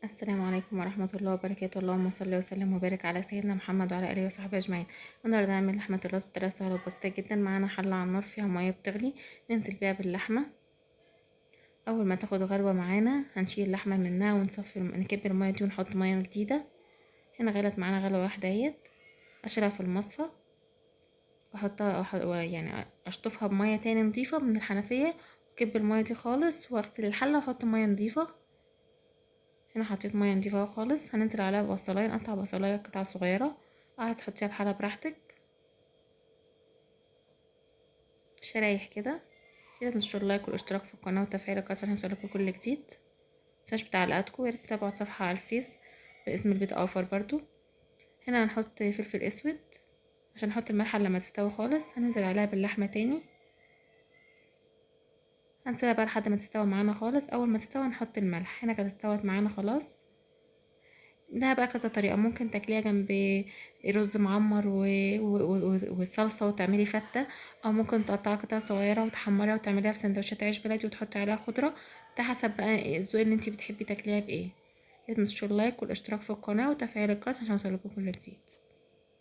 السلام عليكم ورحمة الله وبركاته. اللهم صل وسلم وبارك على سيدنا محمد وعلى آله وصحبه أجمعين. النهاردة هنعمل لحمة الراس بطريقة سهلة وبسيطة جدا. معانا حلة على النار فيها مية بتغلي، ننزل بيها باللحمة. أول ما تاخد غلوة معانا هنشيل اللحمة منها ونصفي نكب المية دي ونحط مية جديدة. هنا غلت معانا غلوة واحدة اهيت، أشيلها في المصفى واحطها يعني أشطفها بمية تاني نضيفة من الحنفية، وأكب المية دي خالص وأغسل الحلة وأحط مية نضيفة. هنا حطيت ميه نضيفة اهو خالص. هننزل عليها ببصلايه، نقطع بصلايه قطع صغيره، عايز تحطيها بحالها براحتك، شرايح كده. ياريت تنشروا اللايك والاشتراك في القناه وتفعيل الجرس عشان يوصلكوا كل جديد. متنساش بتعليقاتكم، ياريت تتابعوا صفحه على الفيس باسم البيت اوفر برضو. هنا هنحط فلفل اسود عشان نحط الملح لما تستوي خالص. هننزل عليها باللحمه تاني، هنسيبها بقى لحد ما تستوي معانا خالص. اول ما تستوي نحط الملح. هنا كانت استوت معانا خلاص. لها بقى كذا طريقة، ممكن تاكليها جنب رز معمر وصلصة وتعملي فتة، او ممكن تقطعي قطع صغيرة وتحمريها وتعمليها في سندوتشات عيش بلدي وتحطي عليها خضرة. ده حسب بقى الذوق اللي انتي بتحبي تاكليها بايه. متنسوش اللايك والاشتراك في القناة وتفعيل الجرس عشان يوصلكوا كل جديد.